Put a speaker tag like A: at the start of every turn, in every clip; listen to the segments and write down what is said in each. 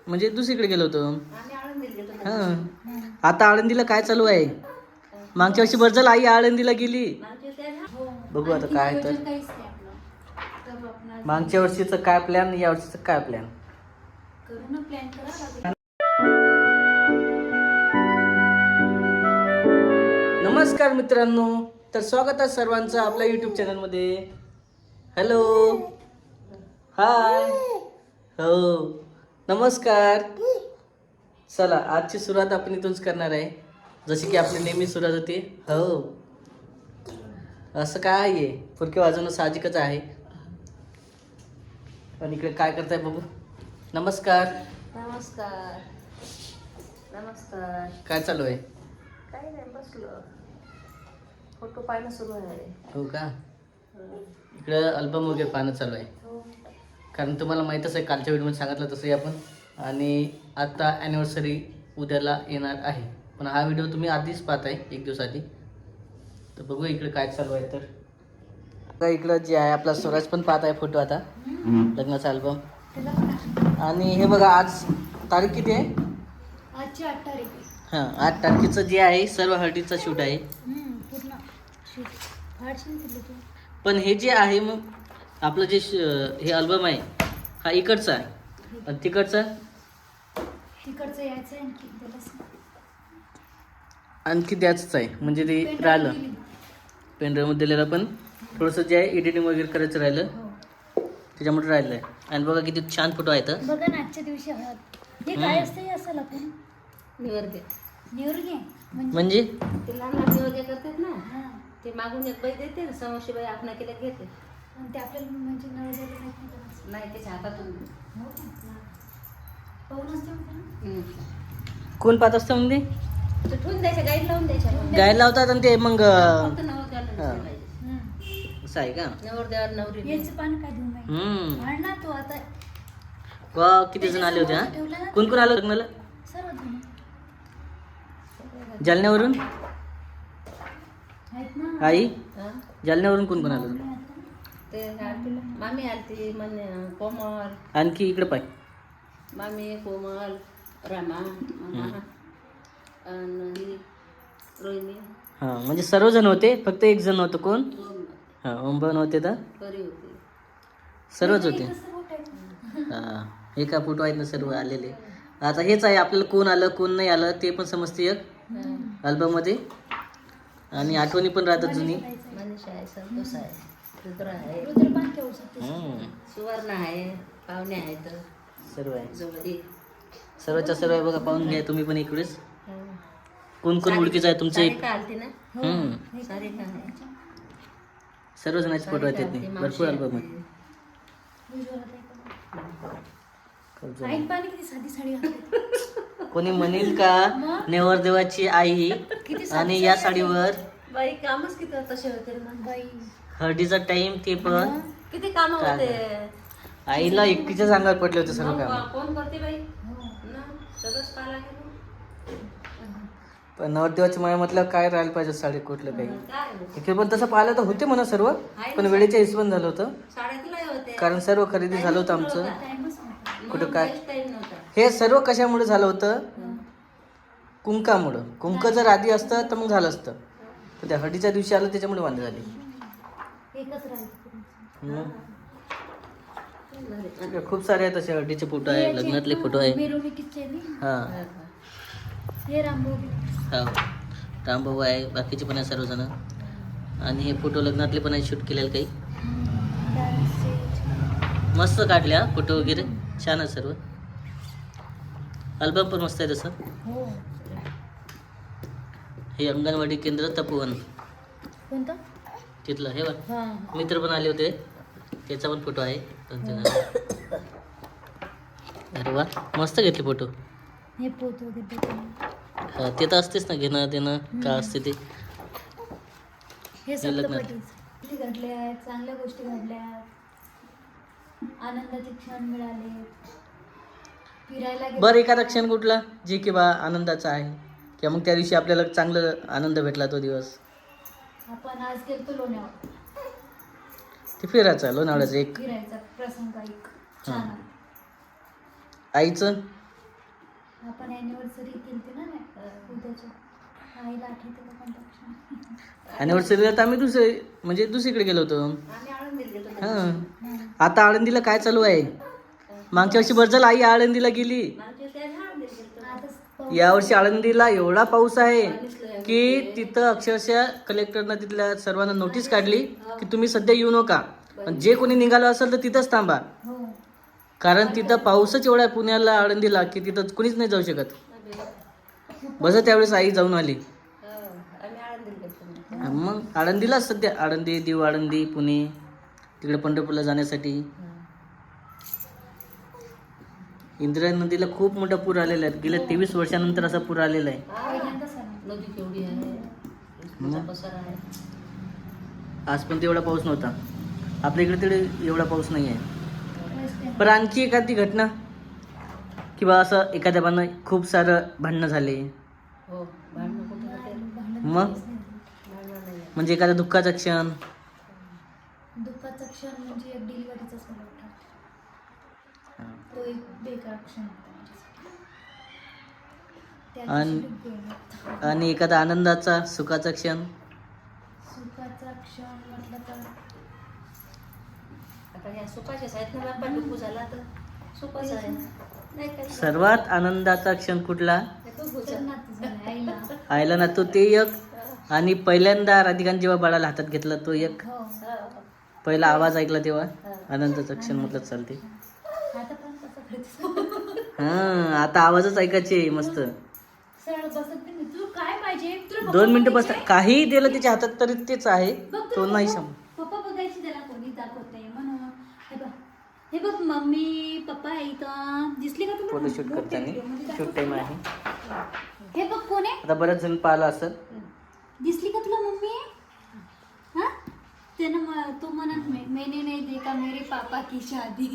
A: म्हणजे दुसरीकडे गेलो होतो.
B: आम्ही आळंदीला गेलो.
A: हा आता आळंदीला काय चालू आहे? मागच्या वर्षी बरं झालं आई आळंदीला गेली. बघू आता काय तर. मागच्या वर्षीचं काय प्लॅन, या वर्षीचं काय प्लॅन. नमस्कार मित्रांनो, तर स्वागत आहे सर्वांचं आपल्या यूट्यूब चॅनलमध्ये. हॅलो, हाय, हो नमस्कार. चला आजची सुरुवात आपण इथूनच करणार आहे, जशी की आपली नेहमी सुरुवात होती. हो असं काय आहे, फुरके वाजवणं साहजिकच आहे. पण इकडे काय करताय बघू. नमस्कार.
B: नमस्कार. नमस्कार.
A: काय चालू आहे?
B: काही नाही, बसलो. फोटो पाहणं सुरू आहे.
A: हो का? इकडे अल्बम वगैरे पाहणं चालू आहे. कारण तुम्हाला माहीतच आहे, कालच्या व्हिडिओमध्ये सांगितलं तसंही आपण. आणि आता ॲनिव्हर्सरी उद्याला येणार आहे, पण हा व्हिडिओ तुम्ही आधीच पाहताय, एक दिवस आधी. तर बघू इकडे काय चालू आहे. तर इकडं जे आहे आपला स्वराज पण पाहत आहे फोटो आता, लग्नाचा अल्बम. आणि हे बघा, आज तारीख किती आहे?
C: आजची 8 तारीख.
A: हां, 8 तारखेचं जे आहे सर्व हळदीचं शूट आहे.
C: पूर्ण शूट फारशी केलं तू.
A: पण हे जे आहे मग आपलं जे हे अल्बम आहे, हा इकडचा आहे. आणि तिकडचा
C: तिकडचं यायचं आहे आणखी त्याला
A: आणखी द्यायचंच आहे. म्हणजे ते राहिलं पेनड्राईव्हमध्ये दिलेलं, पण थोडंसं जे आहे एडिटिंग वगैरे करायचं राहिलं, त्याच्यामुळे राहिलं आहे. आणि बघा किती छान फोटो आहेत.
C: बघा ना, आजच्या दिवशी हळद. हे काय असतं? हे असं आपण
B: निवर्गे.
C: निवर्गे
A: म्हणजे
B: ते लहान लहान निवर्गे करतात ना,
C: हां.
B: ते मागून एक बाई देते ना, समोशी बाई आपण केल्या घेते.
C: आणि ते आपल्याला म्हणजे नळ झालं नाही.
B: नाही, त्याच्या हातातून.
C: हो का? पाहून असते म्हणून.
A: कोण पाहत असतं म्हणजे
B: ते ठेवून द्यायच्या, गाईड लावून द्यायच्या.
A: गायला लावतात आणि ते मग
B: फक्त नवरदेवाला दिसलं पाहिजे.
A: असं आहे का?
B: नवरदेवाला नवरी.
C: याचं पान काय देऊ नाही. वाढ ना तू आता.
A: वा किती जण आले होते. हा, कोण कोण आलं लग्नाला?
C: सर्व जण
A: जालन्यावरून?
C: आहेत ना.
A: आई,
B: हा?
A: जालन्यावरून कोण कोण आलं?
B: ते मामी आलती, म्हणे कोमल.
A: आणखी इकडे पाय.
B: मामी, कोमल, रमा, मामा आणि रोहिणी.
A: हां, म्हणजे सर्वजण होते, फक्त एक जण होतं. कोण?
B: दोन
A: हां, ओंबन होते तर
B: परी होती.
A: सर्वच होते. हां, हे का फोटो आहेत ना सर्व आलेले. आता हेच आहे, आपल्याला कोण आलं कोण नाही आलं ते पण समजते एक अल्बममध्ये. आणि आठवणी पण राहतात जुनी.
B: मनीषा आहे, संतोष आहे, रुद्र आहे,
C: रुद्रपान ठेवू शकते.
B: सुवर्ण आहे, पाहुणे आहेत,
A: सर्व आहे,
B: जोडी.
A: सर्वच्या सर्व आहे. बघा पाहून घ्या तुम्ही पण इकडेच. कोण कोण ओळखीचं आहे तुमचं एक.
B: सारिका आलती ना, सारिका आहे.
A: सर्व जणांचे फोटो आहेत त्यातले, भरपूर अल्बम आहे.
C: आईन पाणी किती साधी साडी घातली.
A: कोणी म्हणेल का नेवरदेवाची आई आणि या साडीवर
B: बाई कामच किती तसे होते ना
C: बाई.
A: हळदीचा टाइम, ते पण
B: किती काम होते.
A: आईला एकटीच्याच अंगावर पडले होते सर्व काम.
B: कोण करते बाई ना, सगळंच पाला गेलो.
A: पण नवरदेवाची माया म्हटलं काय राहायला पाहिजे साडी कुठलं काही.
B: काय
A: इकडे पण तसं पाहिलं तर होते म्हणा सर्व, पण वेळेच्या हिशोबाने झालं होतं.
B: साड्यातलं होते,
A: कारण सर्व खरेदी झालं होतं आमचं.
C: टाइमच नव्हता.
A: कुठं काय
B: टाईम नव्हता.
A: हे सर्व कशामुळे झालं होतं? कुंकामुळं. कुंक जर आधी असतं तर मग झालं असतं, पण त्या हळदीच्या दिवशी आलं त्याच्यामुळे वांदे झाली.
C: एकच राहिलं.
A: खूप सारे आहेत असे हळदीचे फोटो आहे, लग्नातले फोटो आहे.
C: मिरवणुकीचे
A: हां,
C: हे रामभाऊ.
A: हो रामभाऊ आहे, बाकीचे पण आहे सर्वजण. आणि हे फोटो लग्नातले पण आहे, शूट केलेले काही. मस्त काढल्या फोटो वगैरे, छान आहे सर्व. अल्बम पण मस्त आहे तसं.
C: हो.
A: हे अंगणवाडी केंद्र तपोवन
C: कोणतं?
A: तिथलं हे बघ.
C: हां.
A: मित्र पण आले होते, त्याचा पण फोटो आहे. अरे वा, मस्त घेतले फोटो.
C: हे पोत वगैरे.
A: हा, ते तर असतेच ना, घेणं देणं का असते ते.
C: हे सप्तपटी गोष्टी घडल्या आहेत, चांगल्या गोष्टी घडल्या, आनंदाचे क्षण मिळाले, फिरायला गेलो.
A: बरं, एखादा क्षण कुठला जे की बा आनंदाचा आहे, किंवा मग त्या दिवशी आपल्याला चांगलं आनंद भेटला तो दिवस?
C: आपण आज गेलतो लोण्यावर.
A: ते फिरायचं लोणावळ्याचं एक
C: फिरायचा प्रसंग एक छान.
A: आईचं
C: आपण अॅनिव्हर्सरी केली ना उद्याच्या आईला आठवते का कोणता
A: अॅनिव्हर्सरीला तर आम्ही दुसरीकडे गेलो होतो.
B: आम्ही आळंदीला गेलो.
A: हां आता आळंदीला काय चालू आहे? मागच्या वर्षी बरं झालं आई आळंदीला गेली.
B: मागच्या त्या आळंदीला गेलो.
C: आता
A: यावर्षी आळंदीला एवढा पाऊस आहे की तिथं अक्षरशः कलेक्टरनं तिथल्या सर्वांना नोटीस काढली की तुम्ही सध्या येऊ नका. पण जे कोणी निघालं असेल तर तिथंच थांबा.
C: हो
A: कारण तिथं पाऊसच एवढा आहे पुण्याला आळंदीला की तिथं कुणीच नाही जाऊ शकत. बस त्यावेळेस आई जाऊन आली.
B: आम्ही आळंदीला गेलो.
A: मग आळंदीला सध्या आळंदी देऊ आळंदी पुणे तिकडे पंढरपूरला जाण्यासाठी. इंद्रायणी नदीला खूप मोठा पूर आलेला आहे. गेल्या 23 वर्षानंतर असा पूर आलेला आहे.
C: पहिल्यांदाच आला.
B: नदी केवढी आहे, इतका पसारा आहे.
A: आज पण तेवढा पाऊस नव्हता. आपल्या इकडे तरी एवढा पाऊस नाही आहे.
C: वेस्ट आहे.
A: पण आणखी एखादी घटना किंवा असं एखाद्या बानं खूप सारं भांडणं झाले
B: हो, भांडणं कुठे होते?
A: मग
B: भांडणं नाही.
A: म्हणजे एखादा दुःखाचा क्षण.
C: दुःखाचा क्षण म्हणजे एक डिलिव्हरीचाच मला वाटतं. तो एक बेकार क्षण होता माझ्यासाठी. त्या
A: आणि-
C: दिवशी खूप वेळ होता.
A: आणि एखादा आनंदाचा सुखाचा क्षण.
C: सुखाचा क्षण म्हटलं तर
B: आता ह्या सुपाच्याच आहेत ना. बाप्पा डुकू झाला तर सुपाच आहे. नाही काय
A: सर्वात आनंदाचा क्षण कुठला?
B: डुकूचा.
C: तर नातं झालं आईला.
A: आयला ना तो ते एक. आणि पहिल्यांदा राधिकाने जेव्हा बाळाला हातात घेतला तो एक.
C: हो
A: पहिला आवाज ऐकला तेव्हा आनंदाचा क्षण म्हटलं चालते.
C: आता पण कसं करते
A: हा आता आवाजच ऐकायचे मस्त.
C: सरळ बसत पण नाही. तुला काय पाहिजे? तुला पप्पा
A: 2 मिनिटं
C: बघायचे?
A: बसता काहीही दिलं त्याच्या हातात तरी तेच आहे.
C: बघ
A: तो
C: तुला
A: नाही
C: पप्पा पप्पा बघायची त्याला कोणी दाखवत नाही म्हणून. हे बघ मम्मी पप्पा आहे इथं. दिसली का तुला?
A: फोटोशूट
C: मोठे
A: करताना
C: video मध्ये
A: शूट
C: दाखवते.
A: टाइम आहे.
C: हे बघ कोण आहे?
A: आता बऱ्याच जण पाहिलं असत.
C: दिसली का तुला मम्मी? हा त्यानं तो म्हणत मैंने नाही देखा मेरे पापा की शादी.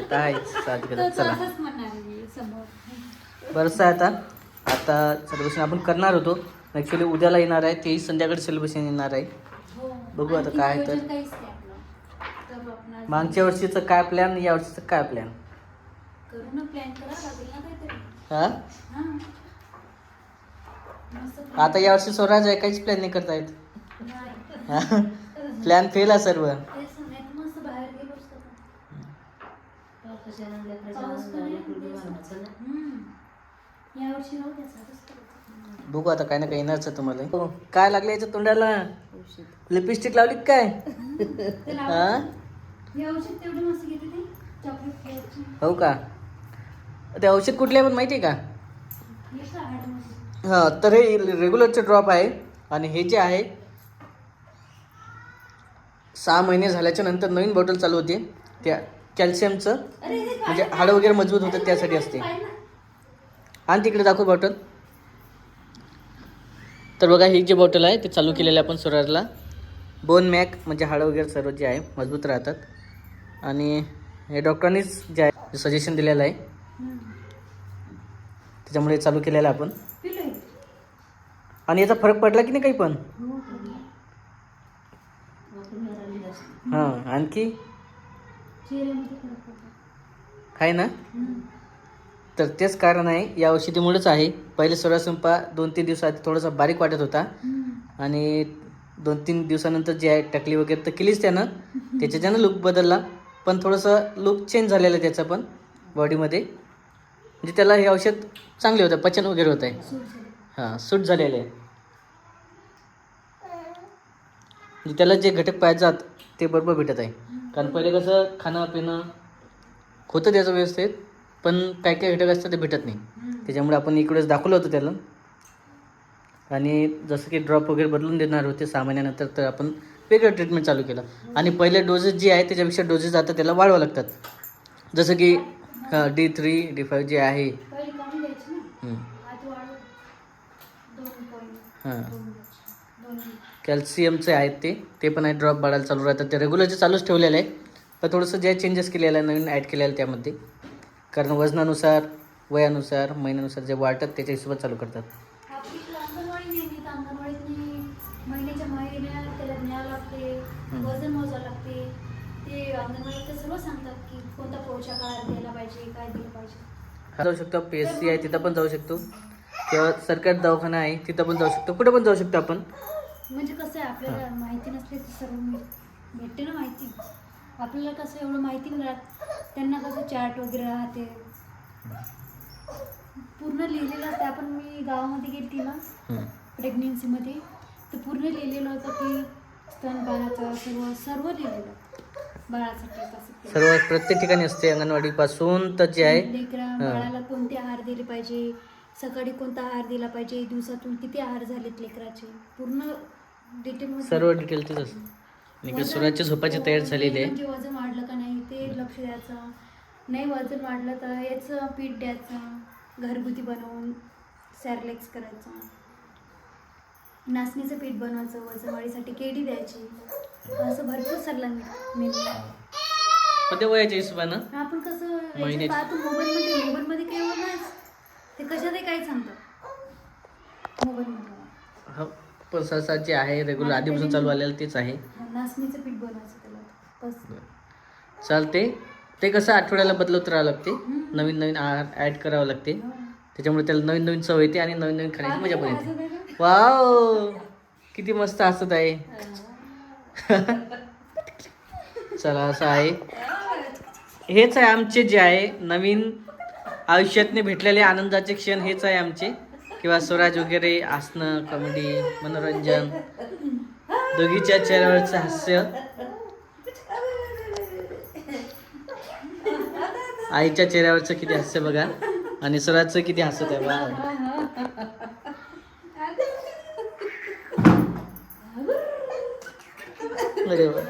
A: काय साथ
C: तो
A: करत चला
C: असंच म्हणणार मी समोर.
A: बरंच आहे. आता सेलिब्रेशन आपण करणार होतो. ॲक्च्युली उद्याला येणार आहे. तेही संध्याकाळी सेलिब्रेशन येणार आहे.
C: हो
A: बघू आता
C: आणखी
A: काय
C: नियोजन
A: तर.
C: काहीच नाही आपलं. तर आपण
A: मागच्या वर्षीचं काय प्लॅन या वर्षीचं काय प्लॅन?
C: करू ना प्लॅन करावं लागेल ना काहीतरी.
A: हा
C: हा मस्त
A: आता या वर्षी स्वराज आहे काहीच प्लॅन नाही करता येत.
C: नाही.
A: प्लॅन फेल आहे सर्व.
C: तेच नाही तर मस्त बाहेर गेलो असतो आपण.
B: पावसाच्या लेकराच्या
C: पाऊस पण आहे.
B: आनंदाला कुठे वाढायचं ना.
C: यावर्षी राहू द्या साधंच करायचं.
A: बघू आता काय ना काही येणारच आहे तुम्हाला. हो, काय लागलं याच्या तोंडाला?
B: औषध.
A: लिपस्टिक लावली का काय?
C: त्याला
A: हा
C: हे औषध तेवढी मस्त घेते ते चॉकलेट फ्लेवरची.
A: हो का? ते औषध कुठले आहे पण माहिती आहे का?
C: हे का हाडमध्ये?
A: हां तर हे रेग्युलरचे ड्रॉप आहे. आणि हे जे आहे 6 महिने झाल्याच्या नंतर नवीन बॉटल चालू होते त्या कॅल्शियमचं.
C: अरे हे
A: म्हणजे हाडं वगैरे मजबूत होतं त्यासाठी असते. आणि तिकडे दाखव बॉटल. तर बघा ही जी बॉटल आहे ते चालू केलेलं आहे आपण स्वराजला. बोन मॅक म्हणजे हाडं वगैरे सर्व जे आहे मजबूत राहतात. आणि हे डॉक्टरांनीच जे आहे सजेशन दिलेलं आहे त्याच्यामुळे चालू केलेलं आहे आपण.
C: पिलोय.
A: आणि याचा फरक पडला की नाही काही पण?
C: हो पडला.
B: आपण घराली जास्त.
A: हां आणखी
C: चेहऱ्यामध्ये फरक पडला.
A: आहे ना? तर तेच कारण आहे या औषधीमुळेच आहे. पहिले स्वरासंपा 2-3 दिवसात थोडासा बारीक वाटत होता. आणि 2-3 दिवसानंतर जे आहे टकली वगैरे तर केलीच त्यानं. त्याच्यानं लुक बदलला. पण थोडंसं लुक चेंज झालेलं आहे त्याचं पण बॉडीमध्ये. म्हणजे त्याला हे औषध चांगले होतं. पचन वगैरे होत आहे.
C: सूट झाली.
A: हां सूट झालेलं आहे. म्हणजे त्याला जे घटक पाहिजेत ते बरोबर भेटत आहे. कारण पहिले कसं खाणं पिणं होतं त्याचं व्यवस्थित पण काय काय घटक असतात ते भेटत नाही. त्याच्यामुळे आपण इकडेच दाखवलं होतं त्याला. आणि जसं की ड्रॉप वगैरे बदलून देणार होते 6 महिन्यानंतर तर आपण वेगळं ट्रीटमेंट चालू केलं. आणि पहिले डोसेस जे आहे त्याच्यापेक्षा डोसेस आता त्याला वाढवावं लागतात. जसं की D3 D5 जे आहे.
C: पहिले कमी द्यायची ना. आता वाढव. 2.2
A: हां
C: द्यायची.
A: कॅल्शियमचे आहेत ते पण आहे. ड्रॉप वाढायला चालू राहतात. ते रेग्युलरचे चालूच ठेवलेलं आहे. पण थोडंसं जे चेंजेस केलेलं आहे नवीन ॲड केलेलं आहे त्यामध्ये. कारण वजनानुसार वयानुसार महिन्यानुसार जे वाढतात त्याच्या हिशोबात चालू करतात.
C: आपली अंगणवाडी नेहमी तर अंगणवाडीत महिन्याच्या महिन्यात त्याला न्यावं लागते. वजन मोजावं लागते. ते अंगणवाडीत तर सर्व सांगतात की कोणता पोषक आहार द्यायला पाहिजे काय दिलं पाहिजे.
A: जाऊ शकतो, PSC आहे तिथं पण जाऊ शकतो, किंवा सरकारी दवाखाना आहे तिथं पण जाऊ शकतो, कुठं पण जाऊ शकतो आपण.
C: म्हणजे कसं आहे आपल्याला माहिती नसले तर सर्व भेटते ना माहिती. आपल्याला कसं एवढं माहिती नाही राहत, त्यांना कसं चार्ट वगैरे राहते पूर्ण लिहिलेलं असते. आपण मी गावामध्ये गेली ना प्रेग्नेन्सीमध्ये, तर पूर्ण लिहिलेलं होतं की स्तनपानाचं सर्व लिहिलेलं बाळासाठी कसं
A: सर्व प्रत्येक ठिकाणी असते, अंगणवाडी पासून तर जे आहे
C: लेकरा बाळाला कोणते आहार दिले पाहिजे, सकाळी कोणता आहार दिला पाहिजे, दिवसातून किती आहार झालेत लेकराचे, पूर्ण डिटेल
A: सर्व डिटेल तेच असते. आणि सूर्याची झोपाची तयारी झालेली आहे.
C: म्हणजे वजन वाढलं का नाही ते लक्ष द्यायचं, नाही वजन वाढलं तर याचं पीठ द्यायचं घरगुती बनवून, सॅरलेक्स करायचं, नाचणीचं पीठ बनवायचं, वजन वाढीसाठी केळी द्यायची, असं भरपूर सल्ला मेनू.
A: पण ते वयाच्या हिशोबानं
C: आपण कसं
A: महिन्याची-
C: याच्यात पाहतो मोबाईलमध्ये काही एवढं नाही, ते कशातही काही सांगतात मोबाईलमध्ये.
A: हो, पण सहसा जे आहे रेग्युलर आधीपासून चालू आलेलं तेच आहे.
C: नाचणीचं पीठ बनवायचं त्याला बस.
A: चालते. ते कसं आठवड्याला बदलत राहावं लागते, नवीन नवीन आहार ॲड करावं लागते, त्याच्यामुळे त्याला नवीन नवीन चव येते आणि नवीन नवीन खाण्याची मजा पण येते. वाव, किती मस्त हसत आहे. चला असं आहे, हेच आहे आमचे जे आहे नवीन आयुष्यातने भेटलेले आनंदाचे क्षण, हेच आहे आमचे. किंवा स्वराज वगैरे हसणं, कॉमेडी, मनोरंजन, दोघीच्या चेहऱ्यावरचं हास्य, आईच्या चेहऱ्यावरचं किती हास्य बघा, आणि स्वराजचं किती हसत आहे. वा, अरे वा.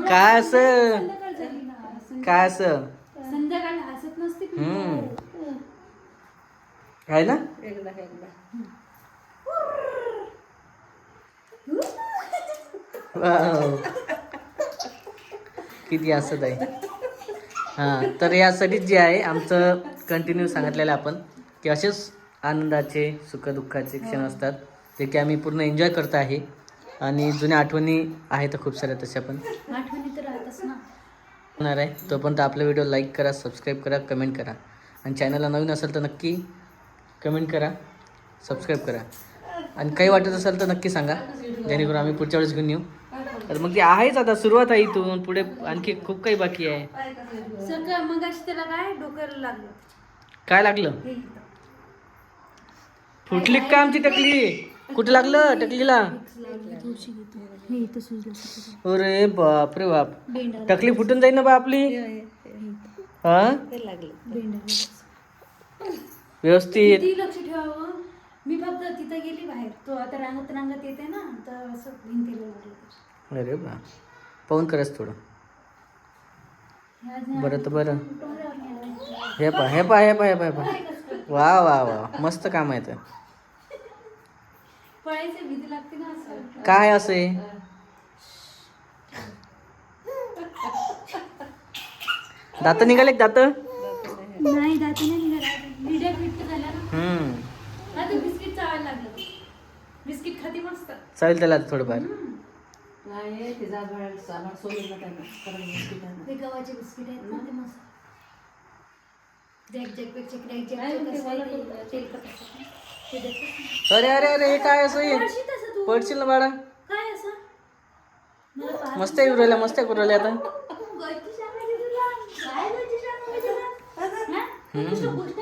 A: काय असं काय असं
C: संध्याकाळी हसत नसते
A: आहे ना.
B: एकदा
A: वाव. किती हसत आहे. हां, तर यासाठीच जे आहे आमचं कंटिन्यू सांगितलेलं आपण की असेच आनंदाचे सुखदुःखाचे क्षण असतात जे की आम्ही पूर्ण एन्जॉय करत आहे. आणि जुन्या आठवणी आहेत खूप साऱ्या तशा पण
C: आठवणी तर राहतच ना
A: होणार आहे. तोपर्यंत आपला व्हिडिओ लाईक करा, सबस्क्राईब करा, कमेंट करा, आणि चॅनलला नवीन असेल तर नक्की कमेंट करा, सबस्क्राईब करा, आणि काही वाटत असेल तर नक्की सांगा, जेणेकरून आम्ही पुढच्या वेळेस घेऊन येऊ. तर मग ती आहेच, आता सुरुवात आहे, इथून पुढे आणखी खूप काही बाकी आहे.
C: सगळं मग त्याला काय डोक्याला लागलं
A: काय लागलं?
C: हे इथं.
A: फुटली का आमची टकली? कुठे लागलं टकलीला?
C: हे इथं सुजलं
A: अरे बाप रे बाप,
C: बेंडा
A: टकली फुटून जाईल ना बा आपली. हा,
C: बेंडा
A: व्यवस्थित.
C: किती लक्ष ठेवावं. मी फक्त तिथं गेली बाहेर, तो आता रांगत येते ना, तर असं भिंतीला लागलं.
A: अरे बा, पाहून करच थोडं. बरं तर बरं. हे पा हे पा हे पा हे पा हे पा. वा वा वा, मस्त काम आहे. तर
C: पळायचं भीती लागते ना असं.
A: काय असे दात निघाले दात?
C: नाही दात नाही निघाला, लिडर फिट झाला ना. आता बिस्किट चावायला लागलं, बिस्किट खाती मस्त.
A: चालेल त्याला थोडंफार.
C: ते गव्हाचे बिस्किट आहेत ना, ते मस्त. जॅकपेक्षा क्रॅकजॅक कसं आहे ते तेलकट असतं ना, ते देतात.
A: अरे अरे अरे, हे काय असं आहे?
C: पळशील तसं तू.
A: पडशील ना बाळा.
C: काय असं मला पाहत
A: मस्त आहे उरवल्या, मस्त आहे उरवल्या आता.
C: गच्ची सांगायची तुला, काय गच्ची सांगायची तुला? हा? तू नुसतं गोष्ट